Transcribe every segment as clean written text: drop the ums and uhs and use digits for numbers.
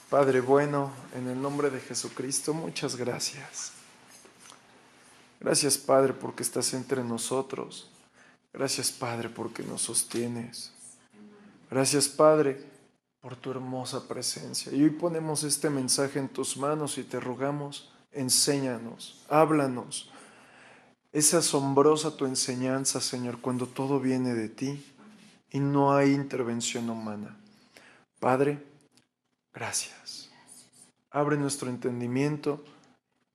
Padre bueno, en el nombre de Jesucristo, muchas gracias. Gracias, Padre, porque estás entre nosotros. Gracias, Padre, porque nos sostienes. Gracias, Padre, por tu hermosa presencia. Y hoy ponemos este mensaje en tus manos y te rogamos, enséñanos, háblanos. Es asombrosa tu enseñanza, Señor, cuando todo viene de ti y no hay intervención humana. Padre, gracias. Abre nuestro entendimiento.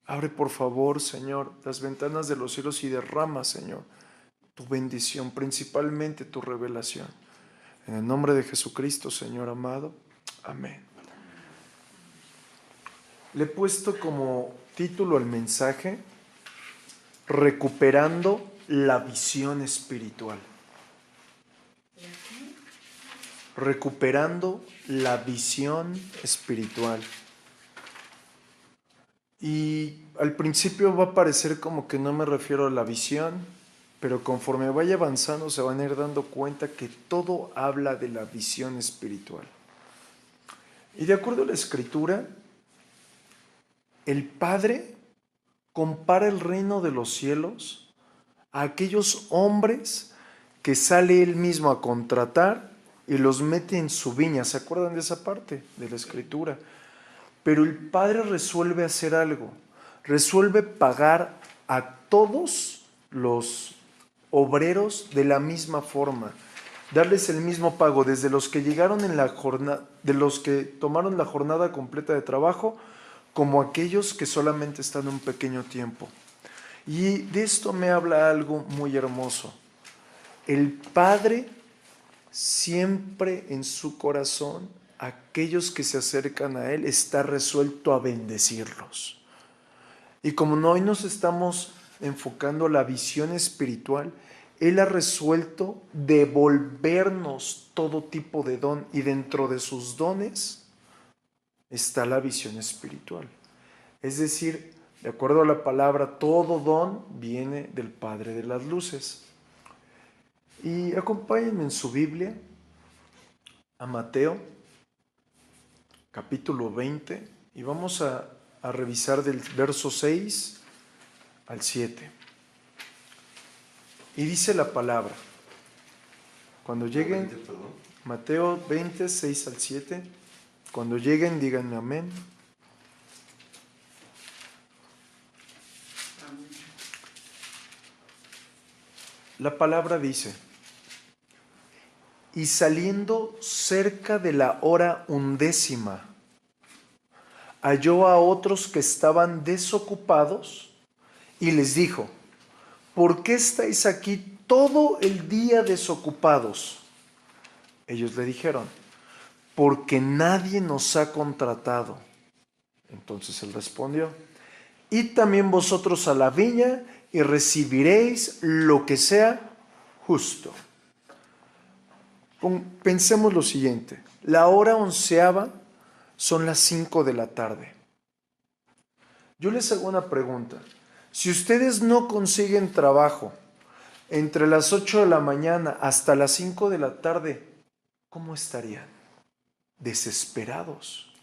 Abre, por favor, Señor, las ventanas de los cielos y derrama, Señor, tu bendición, principalmente tu revelación. En el nombre de Jesucristo, Señor amado. Amén. Le he puesto como título al mensaje, Recuperando la visión espiritual. Recuperando la visión espiritual. Y al principio va a parecer como que no me refiero a la visión, pero conforme vaya avanzando se van a ir dando cuenta que todo habla de la visión espiritual. Y de acuerdo a la Escritura, el Padre compara el reino de los cielos a aquellos hombres que sale Él mismo a contratar y los mete en su viña. ¿Se acuerdan de esa parte de la Escritura? Pero el Padre resuelve hacer algo, resuelve pagar a todos los obreros de la misma forma, darles el mismo pago, desde los que llegaron en la jornada, de los que tomaron la jornada completa de trabajo, como aquellos que solamente están un pequeño tiempo. Y de esto me habla algo muy hermoso. El Padre siempre en su corazón, aquellos que se acercan a Él, está resuelto a bendecirlos. Y como hoy nos estamos enfocando a la visión espiritual, Él ha resuelto devolvernos todo tipo de don, y dentro de sus dones está la visión espiritual. Es decir, de acuerdo a la palabra, todo don viene del Padre de las luces. Y acompáñenme en su Biblia a Mateo, capítulo 20, y vamos a revisar del verso 6 al 7. Y dice la palabra, cuando lleguen, Mateo 20, 6 al 7, cuando lleguen díganme amén. La palabra dice, y saliendo cerca de la hora 11, halló a otros que estaban desocupados y les dijo, ¿por qué estáis aquí todo el día desocupados? Ellos le dijeron, porque nadie nos ha contratado. Entonces él respondió, id también vosotros a la viña y recibiréis lo que sea justo. Pensemos lo siguiente, la hora 11 son las 5 de la tarde. Yo les hago una pregunta, si ustedes no consiguen trabajo entre las 8 de la mañana hasta las 5 de la tarde, ¿cómo estarían? Desesperados.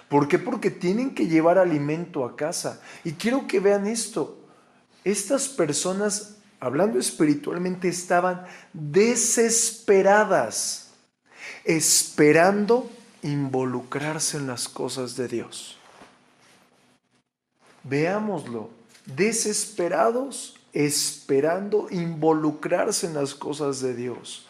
¿Por qué? Porque tienen que llevar alimento a casa. Y quiero que vean esto. Estas personas, hablando espiritualmente, estaban desesperadas, esperando involucrarse en las cosas de Dios. Veámoslo, desesperados, esperando involucrarse en las cosas de Dios.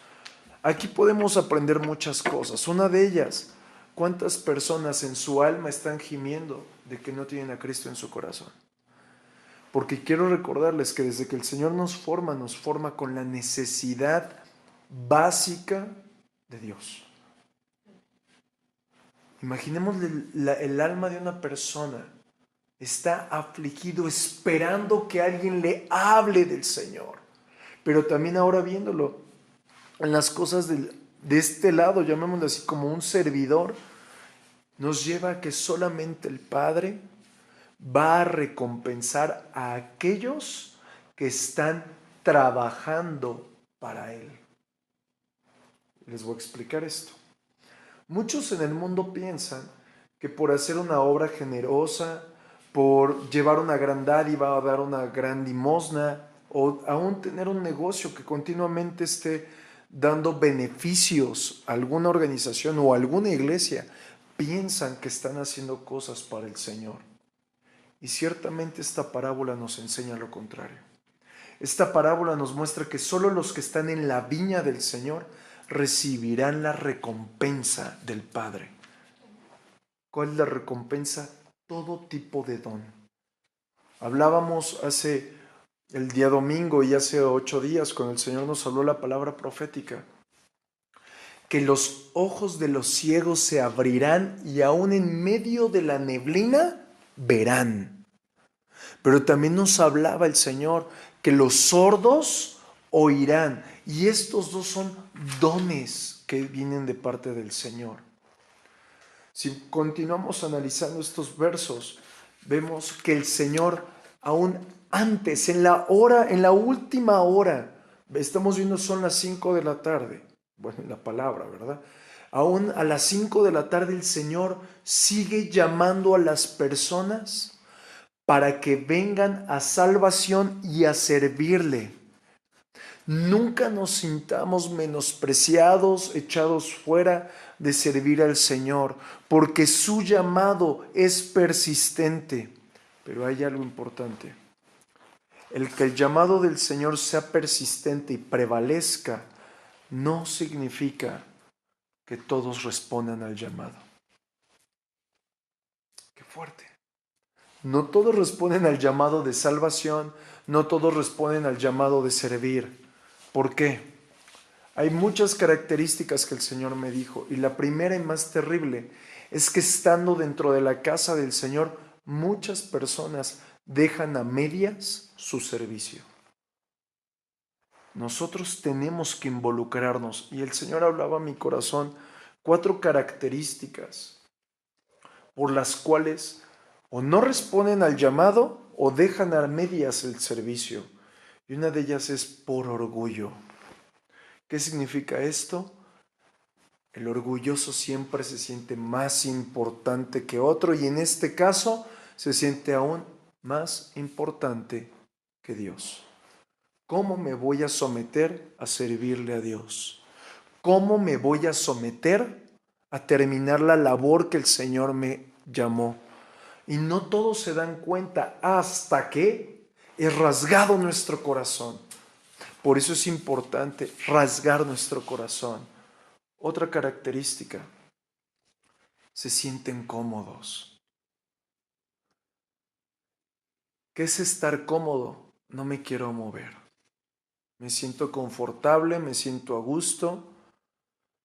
Aquí podemos aprender muchas cosas. Una de ellas, ¿cuántas personas en su alma están gimiendo de que no tienen a Cristo en su corazón? Porque quiero recordarles que desde que el Señor nos forma con la necesidad básica de Dios. Imaginemos el alma de una persona. Está afligido esperando que alguien le hable del Señor. Pero también ahora viéndolo en las cosas de este lado, llamémoslo así, como un servidor, nos lleva a que solamente el Padre va a recompensar a aquellos que están trabajando para Él. Les voy a explicar esto. Muchos en el mundo piensan que por hacer una obra generosa, por llevar una gran dádiva o dar una gran limosna, o aún tener un negocio que continuamente esté dando beneficios a alguna organización o a alguna iglesia, piensan que están haciendo cosas para el Señor. Y ciertamente esta parábola nos enseña lo contrario. Esta parábola nos muestra que solo los que están en la viña del Señor recibirán la recompensa del Padre. ¿Cuál es la recompensa? Todo tipo de don. Hablábamos hace el día domingo y hace 8 días cuando el Señor nos habló la palabra profética, que los ojos de los ciegos se abrirán y aún en medio de la neblina verán. Pero también nos hablaba el Señor que los sordos oirán. Y estos dos son dones que vienen de parte del Señor. Si continuamos analizando estos versos, vemos que el Señor aún antes, en la última hora, estamos viendo son las 5 de la tarde, bueno, la palabra, ¿verdad? Aún a las 5 de la tarde el Señor sigue llamando a las personas para que vengan a salvación y a servirle. Nunca nos sintamos menospreciados, echados fuera de servir al Señor, porque su llamado es persistente. Pero hay algo importante. El que el llamado del Señor sea persistente y prevalezca, no significa que todos respondan al llamado. Qué fuerte. No todos responden al llamado de salvación, no todos responden al llamado de servir. ¿Por qué? Hay muchas características que el Señor me dijo, y la primera y más terrible es que estando dentro de la casa del Señor, muchas personas dejan a medias su servicio. Nosotros tenemos que involucrarnos, y el Señor hablaba a mi corazón 4 características por las cuales o no responden al llamado o dejan a medias el servicio. Y una de ellas es por orgullo. ¿Qué significa esto? El orgulloso siempre se siente más importante que otro y en este caso se siente aún más importante que Dios. ¿Cómo me voy a someter a servirle a Dios? ¿Cómo me voy a someter a terminar la labor que el Señor me llamó? Y no todos se dan cuenta hasta que es rasgado nuestro corazón. Por eso es importante rasgar nuestro corazón. Otra característica, se sienten cómodos. ¿Qué es estar cómodo? No me quiero mover. Me siento confortable, me siento a gusto.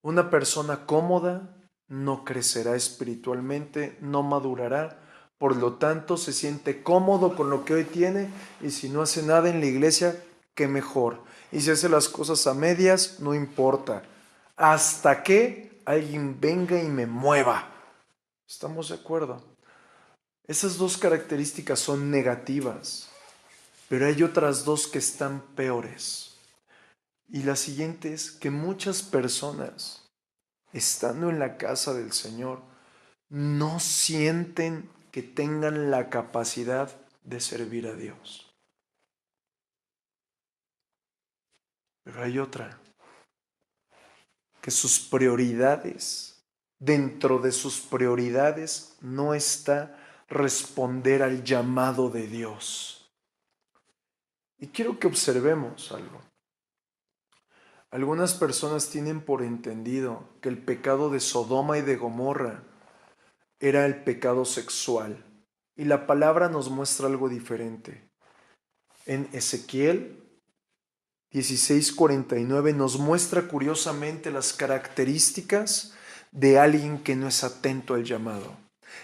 Una persona cómoda no crecerá espiritualmente, no madurará. Por lo tanto, se siente cómodo con lo que hoy tiene y si no hace nada en la iglesia, qué mejor. Y si hace las cosas a medias, no importa. Hasta que alguien venga y me mueva. ¿Estamos de acuerdo? Esas 2 características son negativas, pero hay otras 2 que están peores. Y la siguiente es que muchas personas, estando en la casa del Señor, no sienten que tengan la capacidad de servir a Dios. Pero hay otra, que sus prioridades, dentro de sus prioridades no está responder al llamado de Dios. Y quiero que observemos algo. Algunas personas tienen por entendido que el pecado de Sodoma y de Gomorra era el pecado sexual. Y la palabra nos muestra algo diferente. En Ezequiel 16:49 nos muestra curiosamente las características de alguien que no es atento al llamado,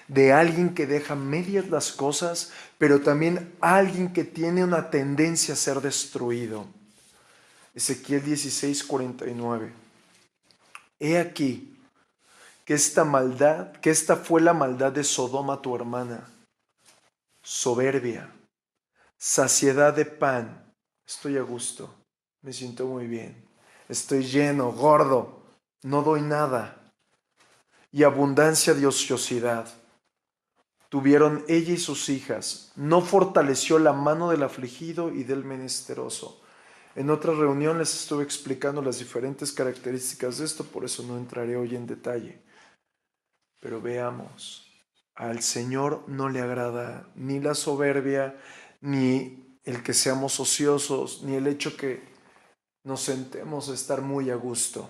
de alguien que deja medias las cosas, pero también alguien que tiene una tendencia a ser destruido. Ezequiel 16:49. He aquí que esta fue la maldad de Sodoma tu hermana, soberbia, saciedad de pan, estoy a gusto, me siento muy bien, estoy gordo, no doy nada, y abundancia de ociosidad. tuvieron ella y sus hijas. No fortaleció la mano del afligido y del menesteroso. En otra reunión les estuve explicando las diferentes características de esto, por eso no entraré hoy en detalle. Pero veamos, al Señor no le agrada ni la soberbia, ni el que seamos ociosos, ni el hecho que nos sentemos a estar muy a gusto.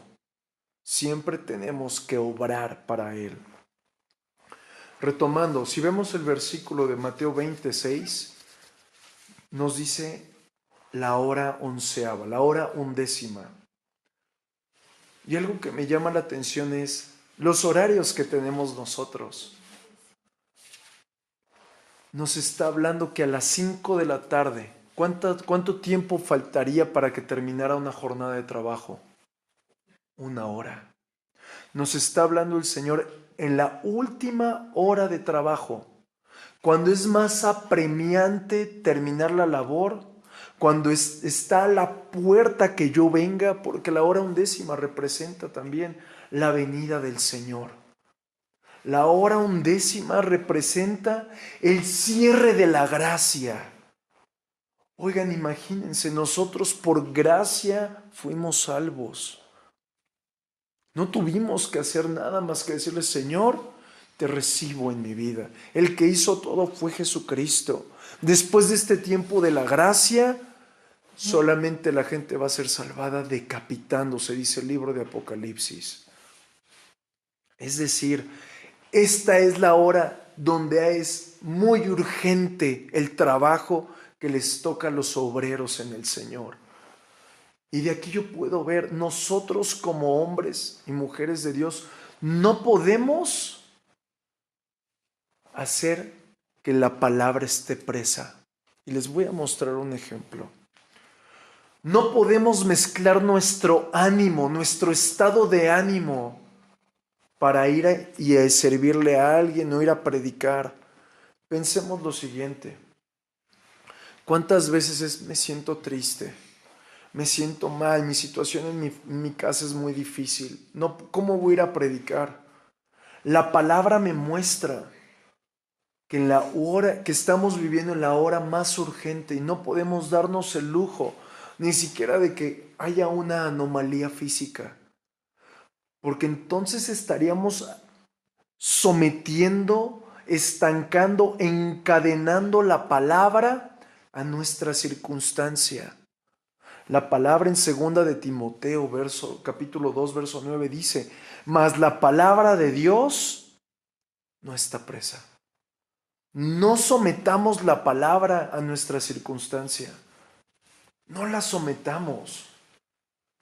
Siempre tenemos que obrar para Él. Retomando, si vemos el versículo de Mateo 26, nos dice la hora onceava, la hora undécima. Y algo que me llama la atención es los horarios que tenemos nosotros. Nos está hablando que a las 5 de la tarde, ¿cuánto tiempo faltaría para que terminara una jornada de trabajo? 1 hora. Nos está hablando el Señor en la última hora de trabajo, cuando es más apremiante terminar la labor, cuando está a la puerta que yo venga, porque la hora undécima representa también la venida del Señor. La hora undécima representa el cierre de la gracia. Oigan, imagínense, nosotros por gracia fuimos salvos. No tuvimos que hacer nada más que decirle: Señor, te recibo en mi vida. El que hizo todo fue Jesucristo. Después de este tiempo de la gracia, solamente la gente va a ser salvada decapitándose, dice el libro de Apocalipsis. Es decir, esta es la hora donde es muy urgente el trabajo que les toca a los obreros en el Señor. Y de aquí yo puedo ver, nosotros como hombres y mujeres de Dios, no podemos hacer que la palabra esté presa. Y les voy a mostrar un ejemplo. No podemos mezclar nuestro ánimo, nuestro estado de ánimo para ir a servirle a alguien o ir a predicar. Pensemos lo siguiente. ¿Cuántas veces me siento triste? Me siento mal, mi situación en mi casa es muy difícil. No, ¿cómo voy a ir a predicar? La palabra me muestra que en la hora que estamos viviendo, en la hora más urgente, y no podemos darnos el lujo ni siquiera de que haya una anomalía física, porque entonces estaríamos sometiendo, estancando, encadenando la palabra a nuestra circunstancia. La palabra en 2 de Timoteo, capítulo 2, verso 9 dice: mas la palabra de Dios no está presa. No sometamos la palabra a nuestra circunstancia. No la sometamos.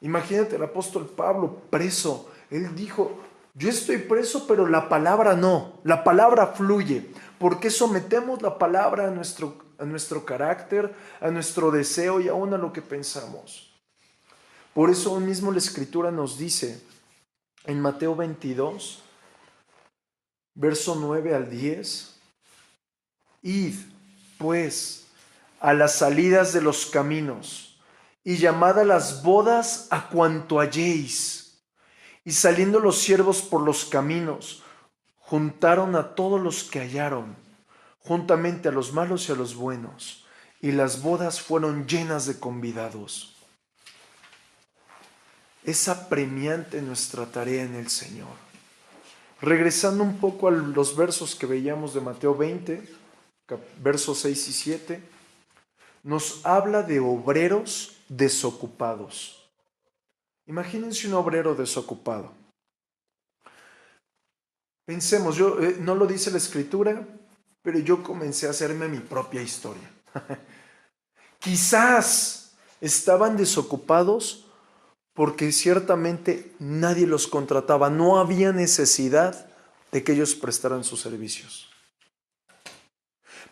Imagínate el apóstol Pablo preso. Él dijo: yo estoy preso, pero la palabra no. La palabra fluye. ¿Por qué sometemos la palabra a nuestro carácter, a nuestro deseo y aún a lo que pensamos? Por eso mismo la Escritura nos dice en Mateo 22, verso 9 al 10, id, pues, a las salidas de los caminos y llamad a las bodas a cuanto halléis. Y saliendo los siervos por los caminos, juntaron a todos los que hallaron, juntamente a los malos y a los buenos, y las bodas fueron llenas de convidados. Es apremiante nuestra tarea en el Señor. Regresando un poco a los versos que veíamos de Mateo 20, versos 6 y 7, nos habla de obreros desocupados. Imagínense un obrero desocupado. Pensemos, no lo dice la Escritura, pero yo comencé a hacerme mi propia historia. Quizás estaban desocupados porque ciertamente nadie los contrataba, no había necesidad de que ellos prestaran sus servicios.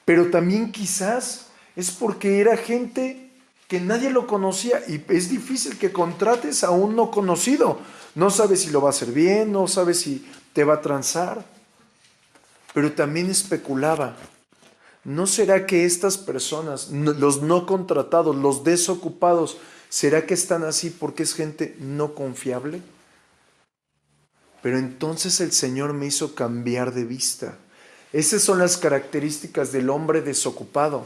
Pero también quizás es porque era gente que nadie lo conocía y es difícil que contrates a un no conocido. No sabes si lo va a hacer bien, no sabes si te va a transar. Pero también especulaba, ¿no será que estas personas, los no contratados, los desocupados, será que están así porque es gente no confiable? Pero entonces el Señor me hizo cambiar de vista. Esas son las características del hombre desocupado.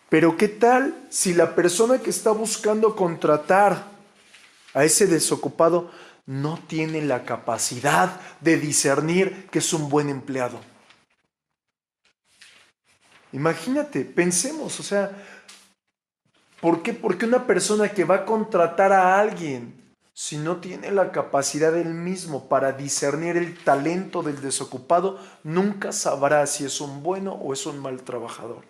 Pero ¿qué tal si la persona que está buscando contratar a ese desocupado no tiene la capacidad de discernir que es un buen empleado? Imagínate, pensemos, o sea, ¿por qué? Porque una persona que va a contratar a alguien, si no tiene la capacidad él mismo para discernir el talento del desocupado, nunca sabrá si es un bueno o es un mal trabajador.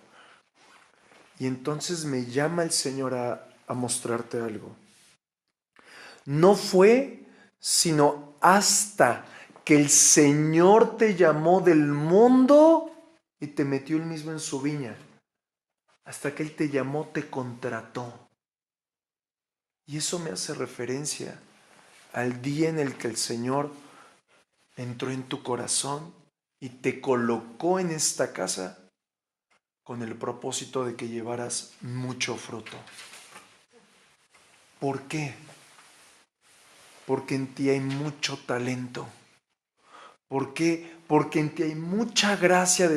Y entonces me llama el Señor a mostrarte algo. No fue sino hasta que el Señor te llamó del mundo y te metió él mismo en su viña. Hasta que Él te llamó, te contrató. Y eso me hace referencia al día en el que el Señor entró en tu corazón y te colocó en esta casa con el propósito de que llevaras mucho fruto. ¿Por qué? Porque en ti hay mucho talento. ¿Por qué? Porque en ti hay mucha gracia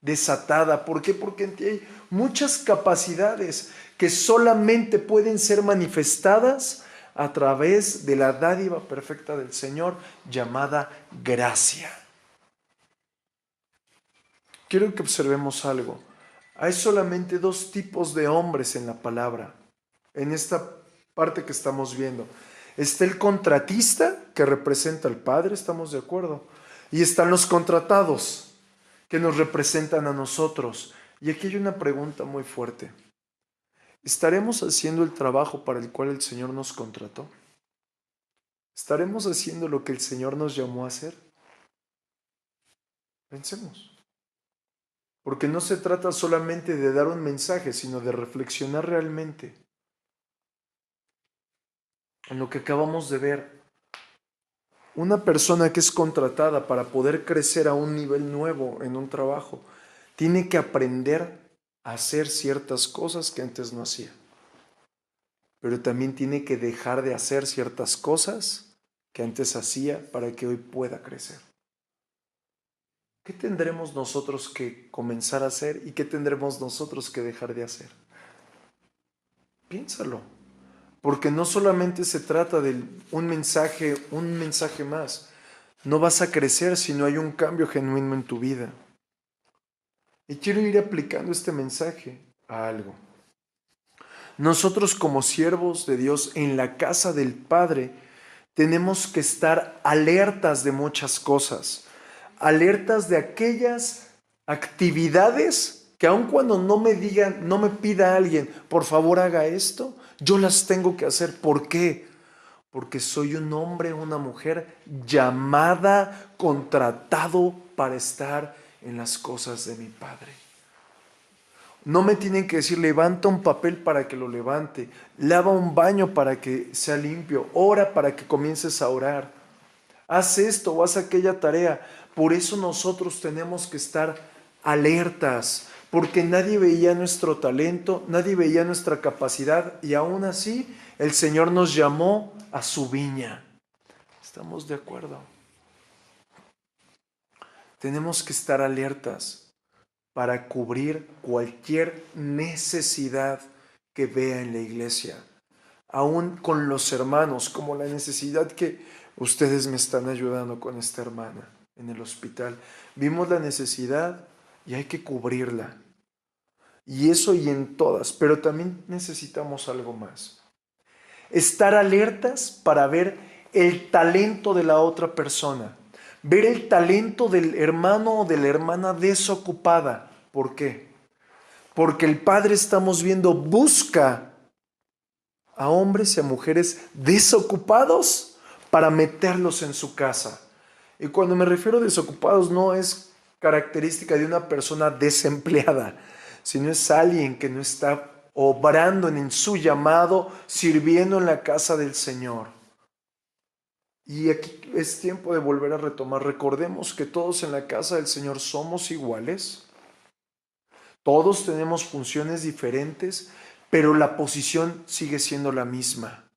desatada. ¿Por qué? Porque en ti hay muchas capacidades que solamente pueden ser manifestadas a través de la dádiva perfecta del Señor llamada gracia. Quiero que observemos algo. Hay solamente dos tipos de hombres en la palabra, en esta parte que estamos viendo. Está el contratista, que representa al Padre, estamos de acuerdo. Y están los contratados, que nos representan a nosotros. Y aquí hay una pregunta muy fuerte. ¿Estaremos haciendo el trabajo para el cual el Señor nos contrató? ¿Estaremos haciendo lo que el Señor nos llamó a hacer? Pensemos. Porque no se trata solamente de dar un mensaje, sino de reflexionar realmente en lo que acabamos de ver. Una persona que es contratada para poder crecer a un nivel nuevo en un trabajo, tiene que aprender a hacer ciertas cosas que antes no hacía. Pero también tiene que dejar de hacer ciertas cosas que antes hacía para que hoy pueda crecer. ¿Qué tendremos nosotros que comenzar a hacer y qué tendremos nosotros que dejar de hacer? Piénsalo. Porque no solamente se trata de un mensaje más. No vas a crecer si no hay un cambio genuino en tu vida. Y quiero ir aplicando este mensaje a algo. Nosotros como siervos de Dios en la casa del Padre tenemos que estar alertas de muchas cosas. Alertas de aquellas actividades que aun cuando no me digan, no me pida alguien, por favor haga esto, yo las tengo que hacer. ¿Por qué? Porque soy un hombre, una mujer llamada, contratado para estar en las cosas de mi Padre. No me tienen que decir, levanta un papel para que lo levante, lava un baño para que sea limpio, ora para que comiences a orar, haz esto o haz aquella tarea. Por eso nosotros tenemos que estar alertas, porque nadie veía nuestro talento, nadie veía nuestra capacidad y aún así el Señor nos llamó a su viña. ¿Estamos de acuerdo? Tenemos que estar alertas para cubrir cualquier necesidad que vea en la iglesia, aún con los hermanos, como la necesidad que ustedes me están ayudando con esta hermana en el hospital. Vimos la necesidad y hay que cubrirla. Y eso y en todas, pero también necesitamos algo más. Estar alertas para ver el talento de la otra persona, ver el talento del hermano o de la hermana desocupada. ¿Por qué? Porque el Padre, estamos viendo, busca a hombres y a mujeres desocupados para meterlos en su casa. Y cuando me refiero a desocupados no es característica de una persona desempleada, sino es alguien que no está obrando en su llamado, sirviendo en la casa del Señor. Y aquí es tiempo de volver a retomar. Recordemos que todos en la casa del Señor somos iguales. Todos tenemos funciones diferentes, pero la posición sigue siendo la misma.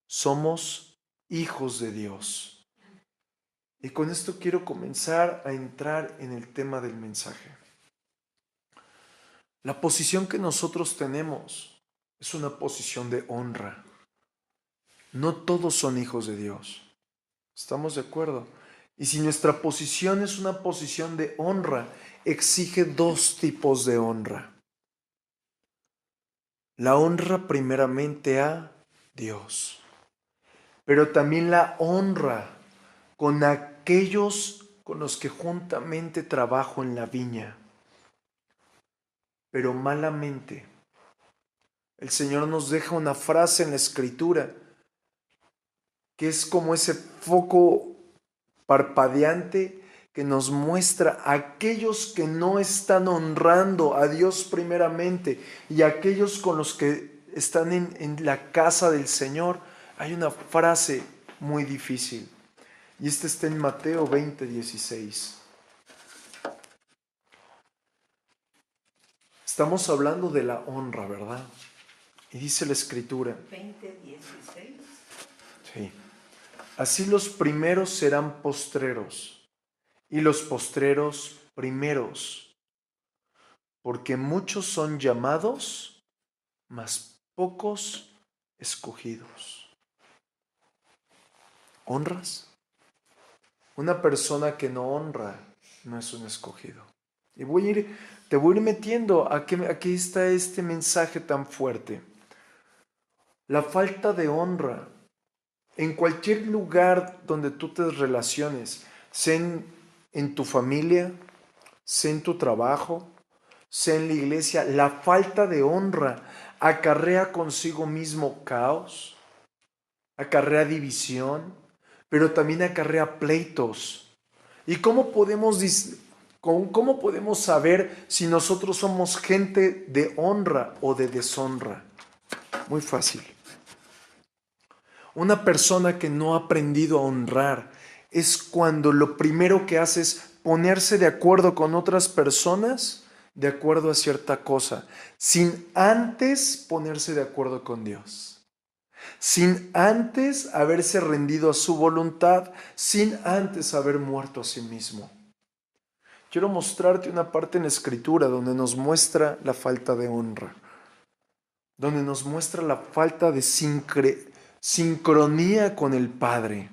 Somos hijos de Dios. Y con esto quiero comenzar a entrar en el tema del mensaje. La posición que nosotros tenemos es una posición de honra. No todos son hijos de Dios. ¿Estamos de acuerdo? Y si nuestra posición es una posición de honra, exige dos tipos de honra. La honra primeramente a Dios, pero también la honra con aquellos con los que juntamente trabajo en la viña. Pero malamente, el Señor nos deja una frase en la Escritura que es como ese foco parpadeante que nos muestra a aquellos que no están honrando a Dios primeramente y aquellos con los que están en la casa del Señor. Hay una frase muy difícil y esta está en Mateo 20:16. Estamos hablando de la honra, ¿verdad? Y dice la Escritura. 20:16. Sí. Así los primeros serán postreros y los postreros primeros, porque muchos son llamados, mas pocos escogidos. ¿Honras? Una persona que no honra no es un escogido. Y te voy a ir metiendo a que aquí está este mensaje tan fuerte. La falta de honra en cualquier lugar donde tú te relaciones, sea en tu familia, sea en tu trabajo, sea en la iglesia, la falta de honra acarrea consigo mismo caos, acarrea división, pero también acarrea pleitos. ¿Y cómo podemos saber si nosotros somos gente de honra o de deshonra? Muy fácil. Una persona que no ha aprendido a honrar es cuando lo primero que hace es ponerse de acuerdo con otras personas de acuerdo a cierta cosa, sin antes ponerse de acuerdo con Dios, sin antes haberse rendido a su voluntad, sin antes haber muerto a sí mismo. Quiero mostrarte una parte en la Escritura donde nos muestra la falta de honra, donde nos muestra la falta de sincronía con el Padre.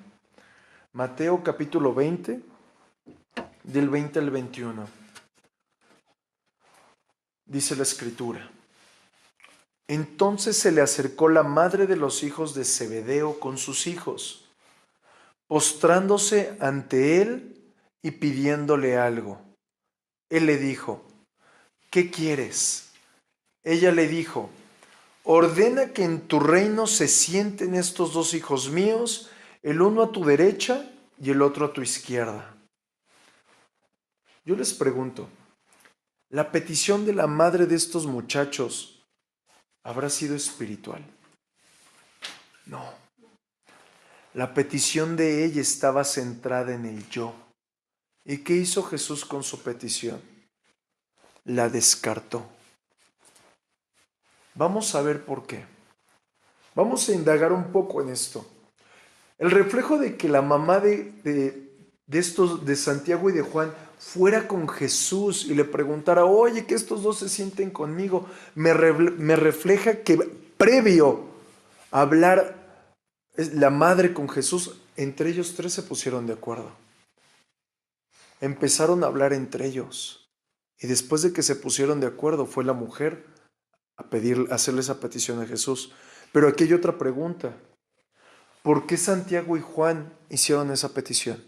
Mateo capítulo 20, del 20 al 21. Dice la Escritura. Entonces se le acercó la madre de los hijos de Zebedeo con sus hijos, postrándose ante él y pidiéndole algo. Él le dijo, ¿qué quieres? Ella le dijo, ordena que en tu reino se sienten estos dos hijos míos, el uno a tu derecha y el otro a tu izquierda. Yo les pregunto, ¿la petición de la madre de estos muchachos habrá sido espiritual? No. La petición de ella estaba centrada en el yo. ¿Y qué hizo Jesús con su petición? La descartó. Vamos a ver por qué. Vamos a indagar un poco en esto. El reflejo de que la mamá de Santiago y de Juan fuera con Jesús y le preguntara, oye, que estos dos se sienten conmigo, me refleja que previo a hablar la madre con Jesús, entre ellos tres se pusieron de acuerdo. Empezaron a hablar entre ellos. Y después de que se pusieron de acuerdo, fue la mujer a hacerle esa petición a Jesús. Pero aquí hay otra pregunta. ¿Por qué Santiago y Juan hicieron esa petición?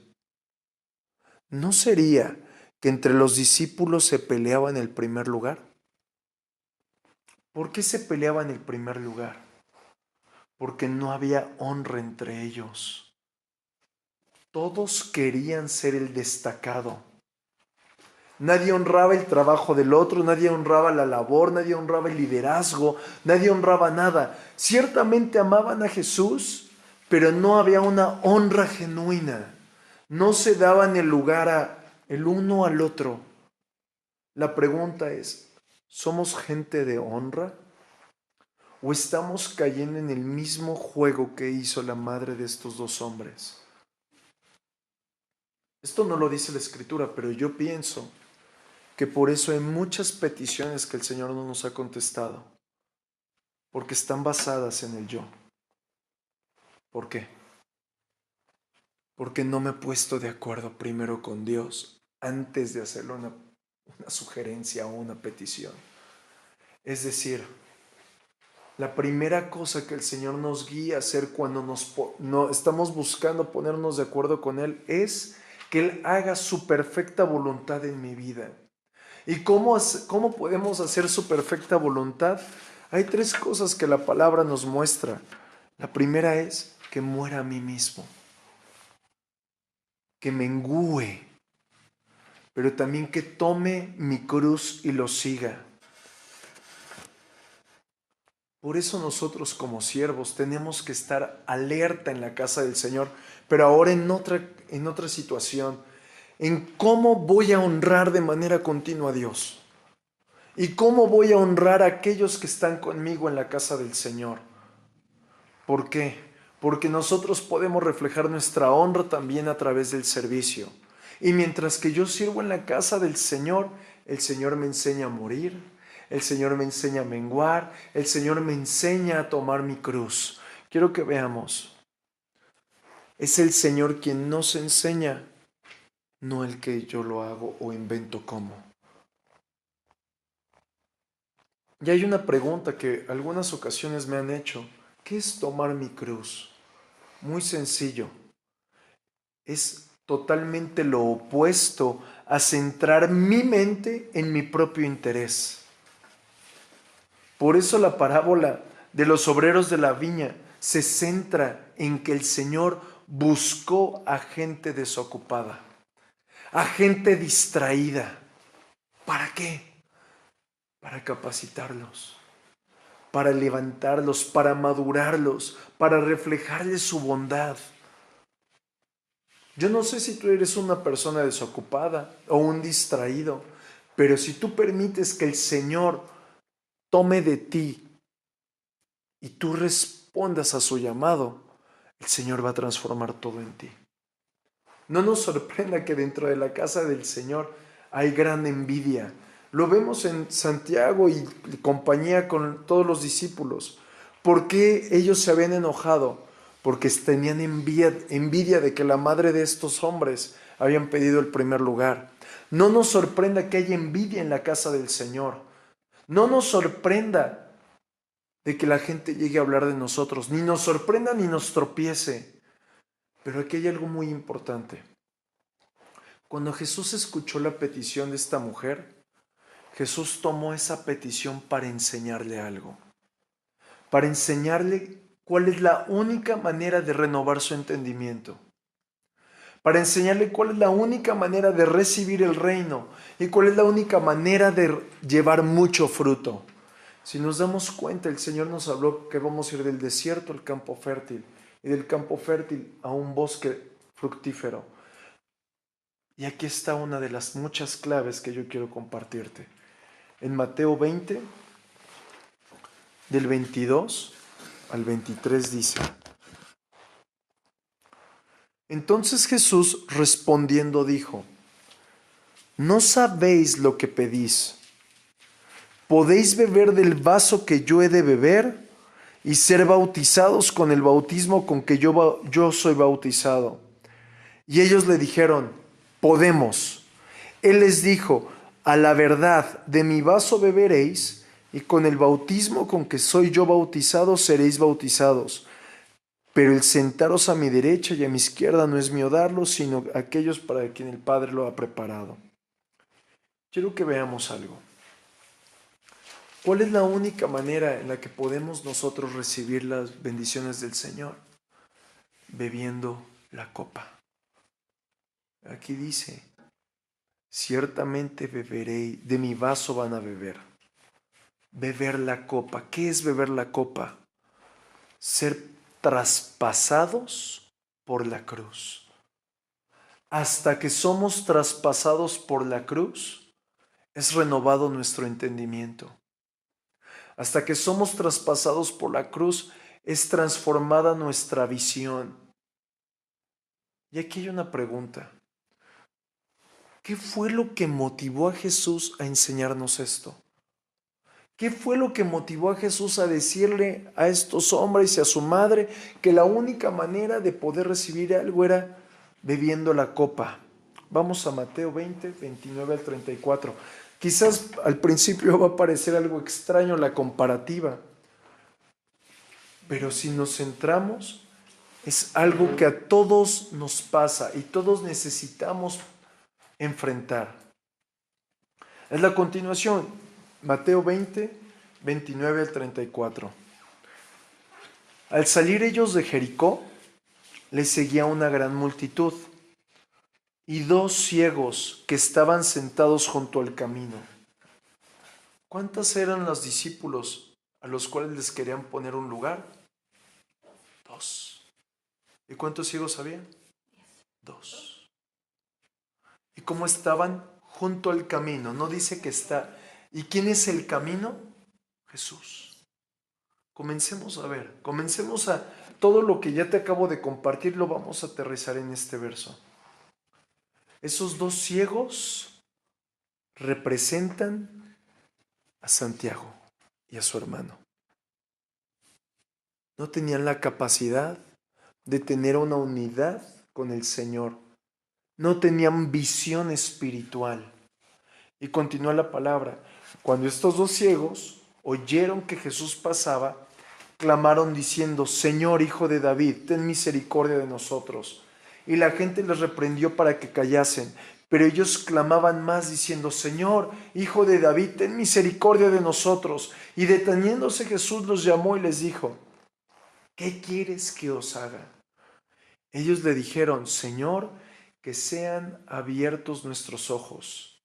¿No sería que entre los discípulos se peleaba en el primer lugar? ¿Por qué se peleaba en el primer lugar? Porque no había honra entre ellos. Todos querían ser el destacado. Nadie honraba el trabajo del otro, nadie honraba la labor, nadie honraba el liderazgo, nadie honraba nada. Ciertamente amaban a Jesús, pero no había una honra genuina. No se daban el lugar el uno al otro. La pregunta es, ¿somos gente de honra? ¿O estamos cayendo en el mismo juego que hizo la madre de estos dos hombres? Esto no lo dice la Escritura, pero yo pienso que por eso hay muchas peticiones que el Señor no nos ha contestado, porque están basadas en el yo. ¿Por qué? Porque no me he puesto de acuerdo primero con Dios antes de hacerle una sugerencia o una petición. Es decir, la primera cosa que el Señor nos guía a hacer cuando no, estamos buscando ponernos de acuerdo con Él es que Él haga su perfecta voluntad en mi vida. ¿Y cómo podemos hacer su perfecta voluntad? Hay tres cosas que la palabra nos muestra. La primera es que muera a mí mismo, que mengüe, pero también que tome mi cruz y lo siga. Por eso nosotros como siervos tenemos que estar alerta en la casa del Señor, pero ahora en otra situación, en cómo voy a honrar de manera continua a Dios y cómo voy a honrar a aquellos que están conmigo en la casa del Señor. ¿Por qué? Porque nosotros podemos reflejar nuestra honra también a través del servicio. Y mientras que yo sirvo en la casa del Señor, el Señor me enseña a morir, el Señor me enseña a menguar, el Señor me enseña a tomar mi cruz. Quiero que veamos, es el Señor quien nos enseña, no el que yo lo hago o invento cómo. Y hay una pregunta que algunas ocasiones me han hecho. ¿Qué es tomar mi cruz? Muy sencillo. Es totalmente lo opuesto a centrar mi mente en mi propio interés. Por eso la parábola de los obreros de la viña se centra en que el Señor buscó a gente desocupada, a gente distraída. ¿Para qué? Para capacitarlos, para levantarlos, para madurarlos, para reflejarles su bondad. Yo no sé si tú eres una persona desocupada o un distraído, pero si tú permites que el Señor tome de ti y tú respondas a su llamado, el Señor va a transformar todo en ti. No nos sorprenda que dentro de la casa del Señor hay gran envidia. Lo vemos en Santiago y compañía con todos los discípulos. ¿Por qué ellos se habían enojado? Porque tenían envidia de que la madre de estos hombres habían pedido el primer lugar. No nos sorprenda que haya envidia en la casa del Señor. No nos sorprenda de que la gente llegue a hablar de nosotros. Ni nos sorprenda ni nos tropiece. Pero aquí hay algo muy importante. Cuando Jesús escuchó la petición de esta mujer, Jesús tomó esa petición para enseñarle algo, para enseñarle cuál es la única manera de renovar su entendimiento, para enseñarle cuál es la única manera de recibir el reino y cuál es la única manera de llevar mucho fruto. Si nos damos cuenta, el Señor nos habló que vamos a ir del desierto al campo fértil y del campo fértil a un bosque fructífero. Y aquí está una de las muchas claves que yo quiero compartirte. En Mateo 20, del 22 al 23 dice: Entonces Jesús respondiendo dijo: ¿No sabéis lo que pedís? ¿Podéis beber del vaso que yo he de beber y ser bautizados con el bautismo con que yo soy bautizado? Y ellos le dijeron: podemos. Él les dijo: a la verdad, de mi vaso beberéis, y con el bautismo con que soy yo bautizado seréis bautizados. Pero el sentaros a mi derecha y a mi izquierda no es mío darlo, sino aquellos para quien el Padre lo ha preparado. Quiero que veamos algo. ¿Cuál es la única manera en la que podemos nosotros recibir las bendiciones del Señor? Bebiendo la copa. Aquí dice: ciertamente beberé, de mi vaso van a beber. Beber la copa. ¿Qué es beber la copa? Ser traspasados por la cruz. Hasta que somos traspasados por la cruz, es renovado nuestro entendimiento. Hasta que somos traspasados por la cruz, es transformada nuestra visión. Y aquí hay una pregunta. ¿Qué fue lo que motivó a Jesús a enseñarnos esto? ¿Qué fue lo que motivó a Jesús a decirle a estos hombres y a su madre que la única manera de poder recibir algo era bebiendo la copa? Vamos a Mateo 20, 29 al 34. Quizás al principio va a parecer algo extraño la comparativa, pero si nos centramos, es algo que a todos nos pasa y todos necesitamos enfrentar. Es la continuación, Mateo 20, 29 al 34. Al salir ellos de Jericó, les seguía una gran multitud y dos ciegos que estaban sentados junto al camino. ¿Cuántos eran los discípulos a los cuales les querían poner un lugar? Dos. ¿Y cuántos ciegos había? Dos. ¿Y cómo estaban? Junto al camino. No dice que está. ¿Y quién es el camino? Jesús. Comencemos a ver, comencemos a todo lo que ya te acabo de compartir, lo vamos a aterrizar en este verso. Esos dos ciegos representan a Santiago y a su hermano. No tenían la capacidad de tener una unidad con el Señor. No tenían visión espiritual. Y continúa la palabra. Cuando estos dos ciegos oyeron que Jesús pasaba, clamaron diciendo: Señor, Hijo de David, ten misericordia de nosotros. Y la gente les reprendió para que callasen, pero ellos clamaban más diciendo: Señor, Hijo de David, ten misericordia de nosotros. Y deteniéndose Jesús los llamó y les dijo: ¿qué quieres que os haga? Ellos le dijeron: Señor, que sean abiertos nuestros ojos.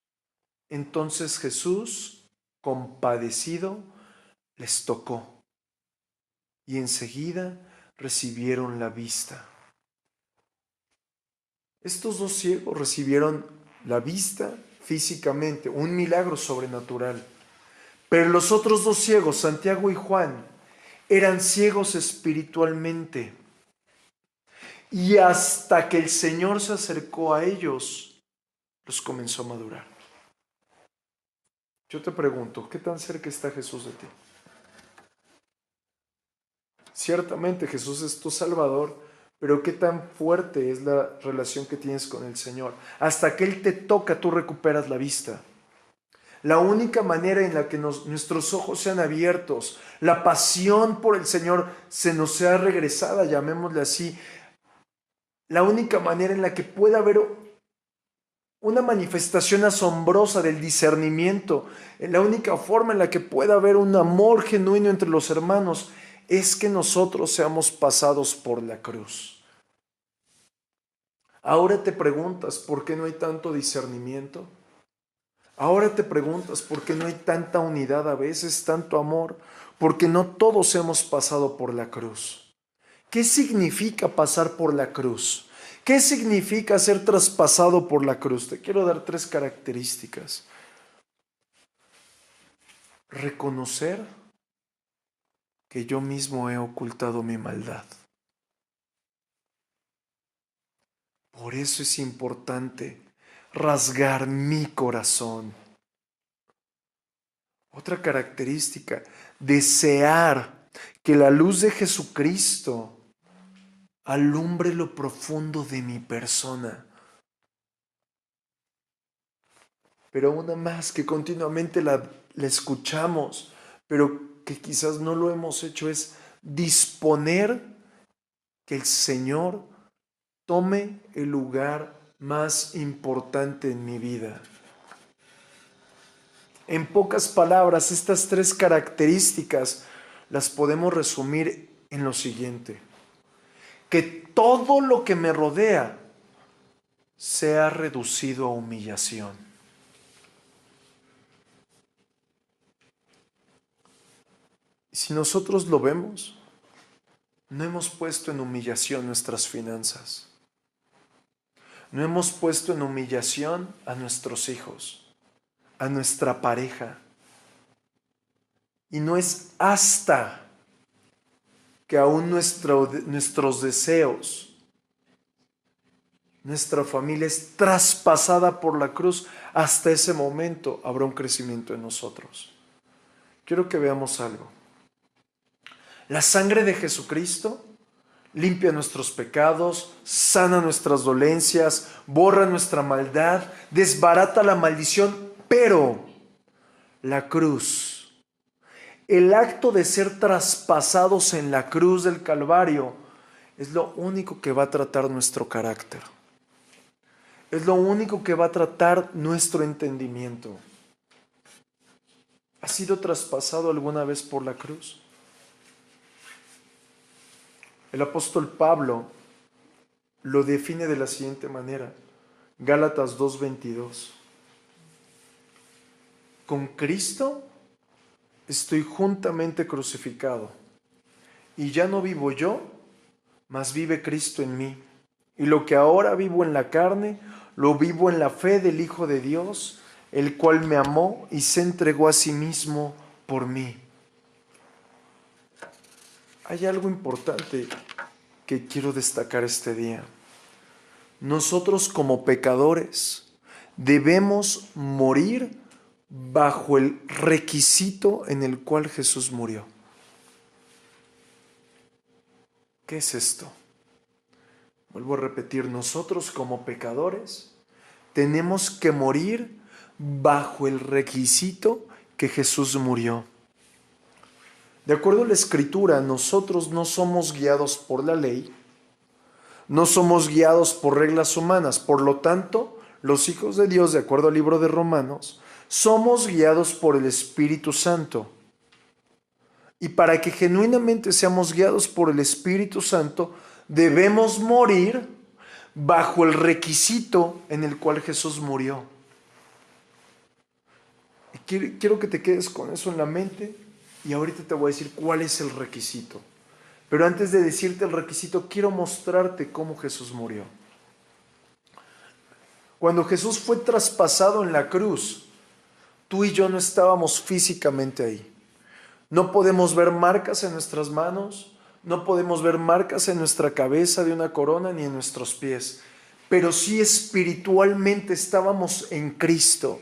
Entonces Jesús, compadecido, les tocó y enseguida recibieron la vista. Estos dos ciegos recibieron la vista físicamente, un milagro sobrenatural. Pero los otros dos ciegos, Santiago y Juan, eran ciegos espiritualmente. Y hasta que el Señor se acercó a ellos, los comenzó a madurar. Yo te pregunto, ¿qué tan cerca está Jesús de ti? Ciertamente Jesús es tu Salvador, pero ¿qué tan fuerte es la relación que tienes con el Señor? Hasta que Él te toca, tú recuperas la vista. La única manera en la que nuestros ojos sean abiertos, la pasión por el Señor se nos sea regresada, llamémosle así, la única manera en la que pueda haber una manifestación asombrosa del discernimiento, la única forma en la que pueda haber un amor genuino entre los hermanos, es que nosotros seamos pasados por la cruz. Ahora te preguntas, ¿por qué no hay tanto discernimiento? Ahora te preguntas, ¿por qué no hay tanta unidad a veces, tanto amor? Porque no todos hemos pasado por la cruz. ¿Qué significa pasar por la cruz? ¿Qué significa ser traspasado por la cruz? Te quiero dar 3 características. Reconocer que yo mismo he ocultado mi maldad. Por eso es importante rasgar mi corazón. Otra característica, desear que la luz de Jesucristo alumbre lo profundo de mi persona. Pero una más que continuamente la escuchamos, pero que quizás no lo hemos hecho, es disponer que el Señor tome el lugar más importante en mi vida. En pocas palabras, estas 3 características las podemos resumir en lo siguiente: que todo lo que me rodea sea reducido a humillación. Si nosotros lo vemos, no hemos puesto en humillación nuestras finanzas. No hemos puesto en humillación a nuestros hijos, a nuestra pareja. Y no es hasta que aún nuestros deseos nuestra familia es traspasada por la cruz, hasta ese momento habrá un crecimiento en nosotros. Quiero que veamos algo. La sangre de Jesucristo limpia nuestros pecados, sana nuestras dolencias, borra nuestra maldad, desbarata la maldición, pero la cruz, el acto de ser traspasados en la cruz del Calvario, es lo único que va a tratar nuestro carácter. Es lo único que va a tratar nuestro entendimiento. ¿Has sido traspasado alguna vez por la cruz? El apóstol Pablo lo define de la siguiente manera. Gálatas 2:22. Con Cristo estoy juntamente crucificado, y ya no vivo yo, mas vive Cristo en mí. Y lo que ahora vivo en la carne, lo vivo en la fe del Hijo de Dios, el cual me amó y se entregó a sí mismo por mí. Hay algo importante que quiero destacar este día. Nosotros como pecadores debemos morir bajo el requisito en el cual Jesús murió. ¿Qué es esto? Vuelvo a repetir, nosotros como pecadores tenemos que morir bajo el requisito que Jesús murió. De acuerdo a la Escritura, nosotros no somos guiados por la ley, no somos guiados por reglas humanas. Por lo tanto, los hijos de Dios, de acuerdo al libro de Romanos, somos guiados por el Espíritu Santo. Y para que genuinamente seamos guiados por el Espíritu Santo, debemos morir bajo el requisito en el cual Jesús murió. Y quiero que te quedes con eso en la mente, y ahorita te voy a decir cuál es el requisito. Pero antes de decirte el requisito, quiero mostrarte cómo Jesús murió. Cuando Jesús fue traspasado en la cruz, tú y yo no estábamos físicamente ahí. No podemos ver marcas en nuestras manos, no podemos ver marcas en nuestra cabeza de una corona ni en nuestros pies, pero sí espiritualmente estábamos en Cristo.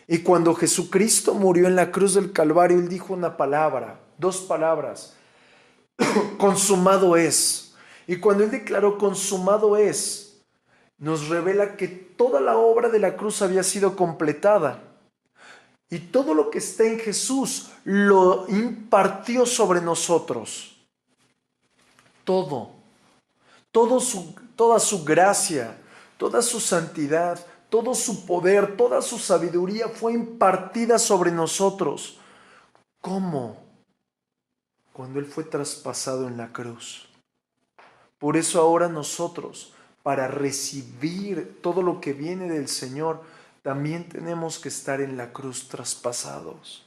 Y cuando Jesucristo murió en la cruz del Calvario, Él dijo una palabra, dos palabras: consumado es. Y cuando Él declaró consumado es, nos revela que toda la obra de la cruz había sido completada. Y todo lo que está en Jesús lo impartió sobre nosotros. Toda su gracia, toda su santidad, todo su poder, toda su sabiduría fue impartida sobre nosotros. ¿Cómo? Cuando Él fue traspasado en la cruz. Por eso ahora nosotros, para recibir todo lo que viene del Señor, también tenemos que estar en la cruz traspasados.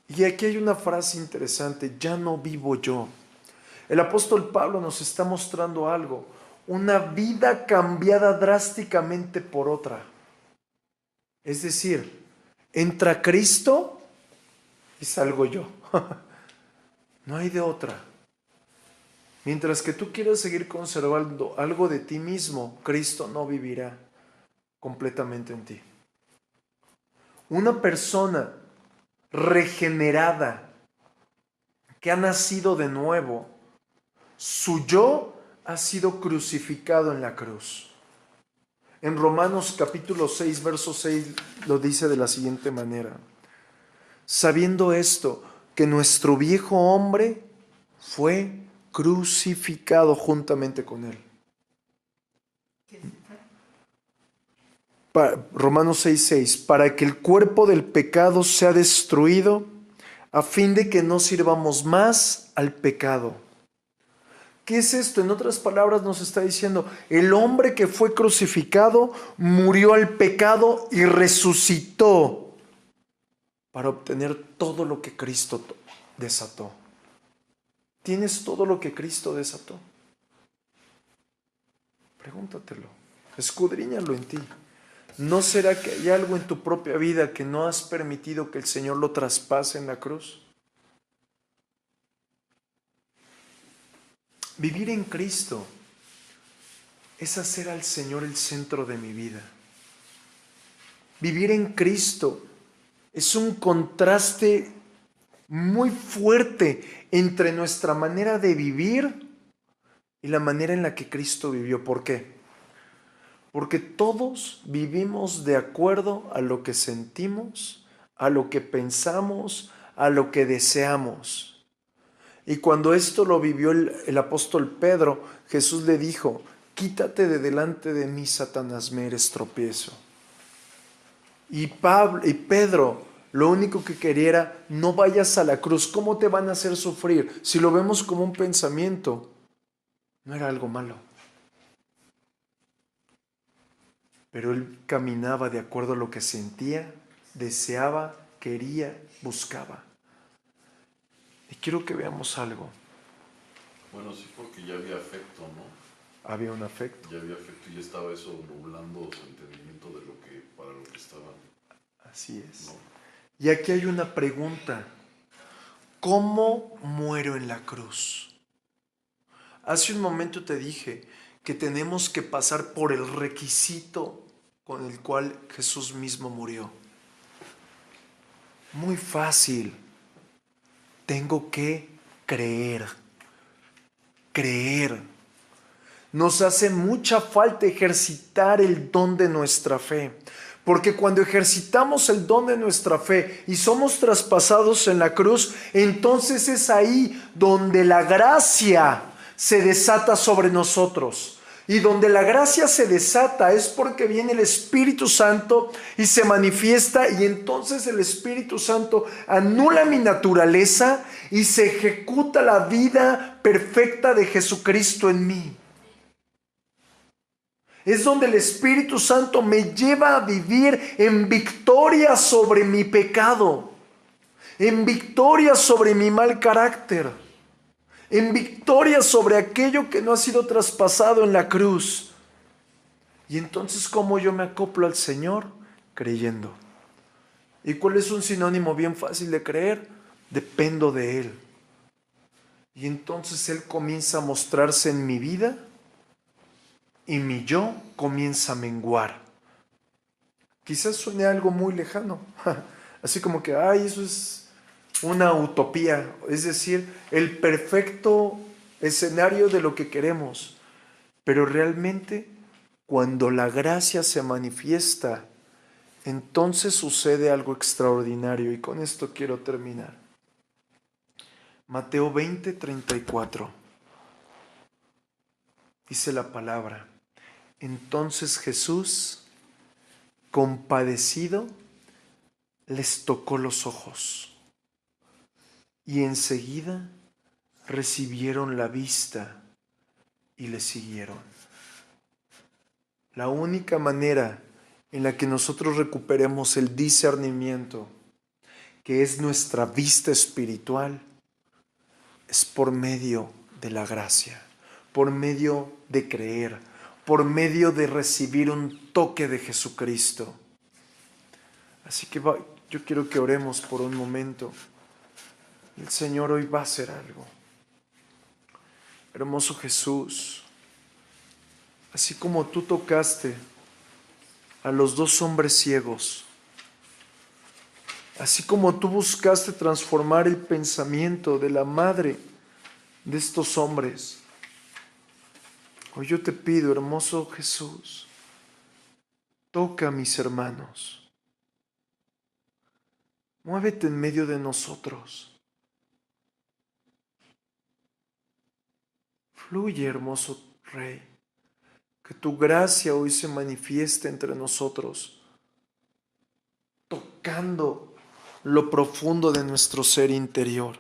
Y aquí hay una frase interesante: ya no vivo yo. El apóstol Pablo nos está mostrando algo, una vida cambiada drásticamente por otra. Es decir, entra Cristo y salgo yo. No hay de otra. Mientras que tú quieras seguir conservando algo de ti mismo, Cristo no vivirá completamente en ti. Una persona regenerada, que ha nacido de nuevo, su yo ha sido crucificado en la cruz. En Romanos capítulo 6, verso 6 lo dice de la siguiente manera: sabiendo esto, que nuestro viejo hombre fue crucificado juntamente con él. Romanos 6:6, para que el cuerpo del pecado sea destruido, a fin de que no sirvamos más al pecado. ¿Qué es esto? En otras palabras nos está diciendo, el hombre que fue crucificado murió al pecado y resucitó para obtener todo lo que Cristo desató. ¿Tienes todo lo que Cristo desató? Pregúntatelo, escudriñalo en ti. ¿No será que hay algo en tu propia vida que no has permitido que el Señor lo traspase en la cruz? Vivir en Cristo es hacer al Señor el centro de mi vida. Vivir en Cristo es un contraste muy fuerte entre nuestra manera de vivir y la manera en la que Cristo vivió. ¿Por qué? Porque todos vivimos de acuerdo a lo que sentimos, a lo que pensamos, a lo que deseamos. Y cuando esto lo vivió el apóstol Pedro, Jesús le dijo: quítate de delante de mí, Satanás, me eres tropiezo. Y Pedro lo único que quería era: no vayas a la cruz. ¿Cómo te van a hacer sufrir? Si lo vemos como un pensamiento, no era algo malo. Pero él caminaba de acuerdo a lo que sentía, deseaba, quería, buscaba. Y quiero que veamos algo. Bueno, sí, porque ya había afecto, ¿no? Había un afecto. Ya había afecto y ya estaba eso nublando su entendimiento de lo que, para lo que estaban. Así es. ¿No? Y aquí hay una pregunta. ¿Cómo muero en la cruz? Hace un momento te dije que tenemos que pasar por el requisito con el cual Jesús mismo murió. Muy fácil. Tengo que creer. Creer. Nos hace mucha falta ejercitar el don de nuestra fe. Porque cuando ejercitamos el don de nuestra fe y somos traspasados en la cruz, entonces es ahí donde la gracia se desata sobre nosotros. Y donde la gracia se desata es porque viene el Espíritu Santo y se manifiesta, y entonces el Espíritu Santo anula mi naturaleza y se ejecuta la vida perfecta de Jesucristo en mí. Es donde el Espíritu Santo me lleva a vivir en victoria sobre mi pecado, en victoria sobre mi mal carácter, en victoria sobre aquello que no ha sido traspasado en la cruz. Y entonces, ¿cómo yo me acoplo al Señor? Creyendo. ¿Y cuál es un sinónimo bien fácil de creer? Dependo de Él. Y entonces Él comienza a mostrarse en mi vida y mi yo comienza a menguar. Quizás suene algo muy lejano, así como que, ay, eso es una utopía, es decir, el perfecto escenario de lo que queremos. Pero realmente, cuando la gracia se manifiesta, entonces sucede algo extraordinario, y con esto quiero terminar. Mateo 20:34. Dice la palabra: entonces Jesús, compadecido, les tocó los ojos, y enseguida recibieron la vista y le siguieron. La única manera en la que nosotros recuperemos el discernimiento, que es nuestra vista espiritual, es por medio de la gracia, por medio de creer, por medio de recibir un toque de Jesucristo. Así que yo quiero que oremos por un momento. El Señor hoy va a hacer algo. Hermoso Jesús, así como tú tocaste a los dos hombres ciegos, así como tú buscaste transformar el pensamiento de la madre de estos hombres, hoy yo te pido, hermoso Jesús, toca a mis hermanos. Muévete en medio de nosotros. Fluye, hermoso Rey. Que tu gracia hoy se manifieste entre nosotros, tocando lo profundo de nuestro ser interior.